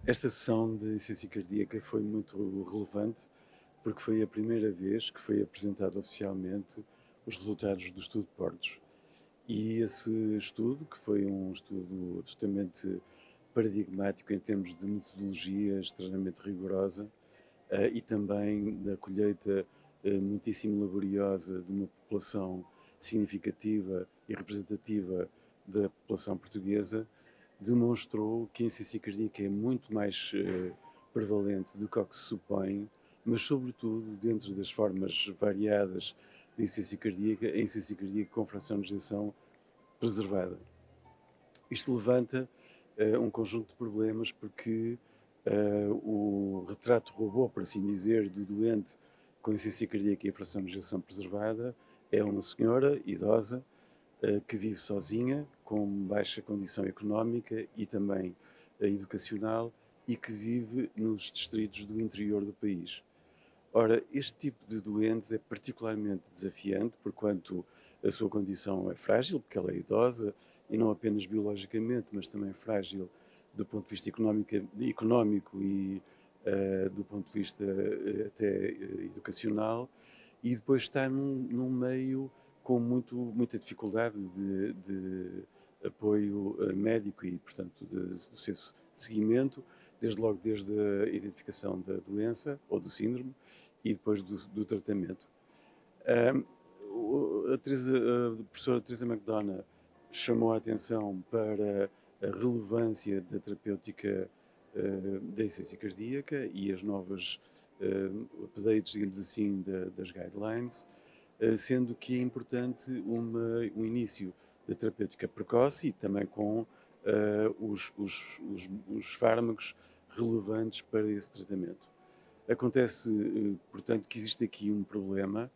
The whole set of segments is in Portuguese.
Esta sessão de ciência cardíaca foi muito relevante porque foi a primeira vez que foi apresentado oficialmente os resultados do estudo Portos. E esse estudo, que foi um estudo absolutamente paradigmático em termos de metodologia extremamente rigorosa e também da colheita muitíssimo laboriosa de uma população significativa e representativa da população portuguesa, demonstrou que a ciência cardíaca é muito mais prevalente do que o que se supõe, mas sobretudo dentro das formas variadas de insuficiência cardíaca, a insuficiência cardíaca com fração de ejeção preservada. Isto levanta um conjunto de problemas porque o retrato robô, por assim dizer, do doente com insuficiência cardíaca e fração de ejeção preservada é uma senhora idosa que vive sozinha, com baixa condição económica e também educacional, e que vive nos distritos do interior do país. Ora, este tipo de doentes é particularmente desafiante, porquanto a sua condição é frágil, porque ela é idosa, e não apenas biologicamente, mas também frágil do ponto de vista económico e do ponto de vista até educacional, e depois está num meio com muita dificuldade de apoio médico e, portanto, do seu seguimento, desde logo desde a identificação da doença ou do síndrome e depois do tratamento. A professora Teresa McDonough chamou a atenção para a relevância da terapêutica da insuficiência cardíaca e as novas updates, digamos assim, das guidelines, sendo que é importante um início da terapêutica precoce e também com os fármacos relevantes para esse tratamento. Acontece, portanto, que existe aqui um problema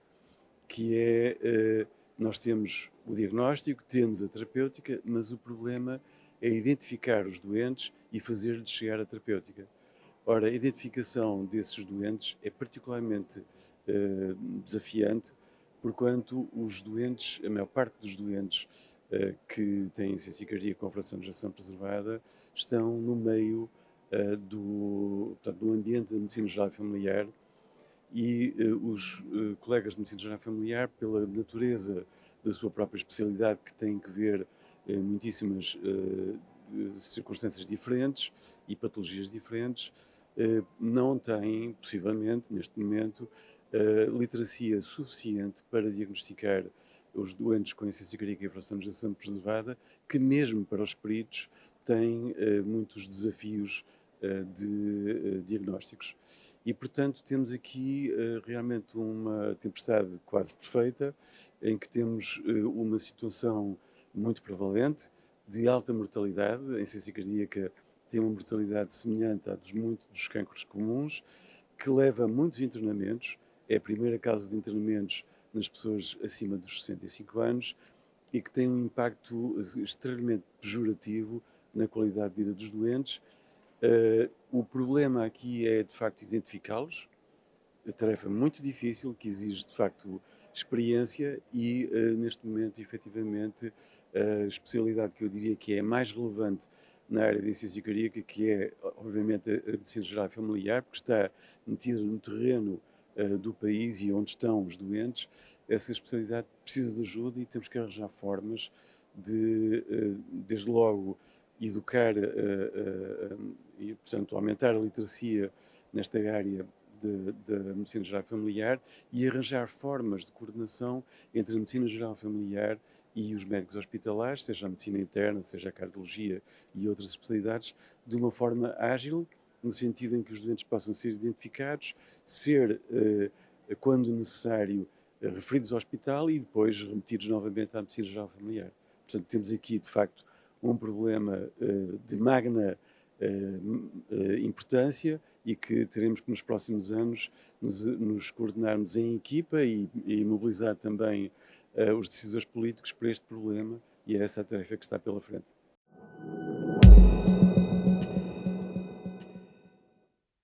que é, nós temos o diagnóstico, temos a terapêutica, mas o problema é identificar os doentes e fazer-lhes chegar a terapêutica. Ora, a identificação desses doentes é particularmente desafiante, porquanto os doentes, a maior parte dos doentes que têm insuficiência cardíaca com fração de ejeção preservada estão no meio do ambiente da medicina geral e familiar e os colegas de medicina geral e familiar, pela natureza da sua própria especialidade, que tem que ver muitíssimas circunstâncias diferentes e patologias diferentes, não têm, possivelmente, neste momento, literacia suficiente para diagnosticar os doentes com insuficiência cardíaca e fração de ejeção preservada, que mesmo para os peritos têm muitos desafios diagnósticos. E, portanto, temos aqui realmente uma tempestade quase perfeita, em que temos uma situação muito prevalente de alta mortalidade. A insuficiência cardíaca tem uma mortalidade semelhante à dos cancros comuns, que leva a muitos internamentos. É a primeira causa de internamentos nas pessoas acima dos 65 anos e que tem um impacto extremamente pejorativo na qualidade de vida dos doentes. O problema aqui é, de facto, identificá-los, a tarefa muito difícil, que exige, de facto, experiência e, neste momento, efetivamente, a especialidade que eu diria que é mais relevante na área da insuficiência cardíaca, que é, obviamente, a medicina geral e familiar, porque está metida no terreno do país e onde estão os doentes, essa especialidade precisa de ajuda e temos que arranjar formas de, desde logo, educar e, portanto, aumentar a literacia nesta área da medicina geral familiar e arranjar formas de coordenação entre a medicina geral familiar e os médicos hospitalares, seja a medicina interna, seja a cardiologia e outras especialidades, de uma forma ágil, no sentido em que os doentes possam ser identificados, ser, quando necessário, referidos ao hospital e depois remetidos novamente à medicina geral familiar. Portanto, temos aqui, de facto, um problema de magna importância e que teremos que nos próximos anos nos coordenarmos em equipa e mobilizar também os decisores políticos para este problema, e é essa a tarefa que está pela frente.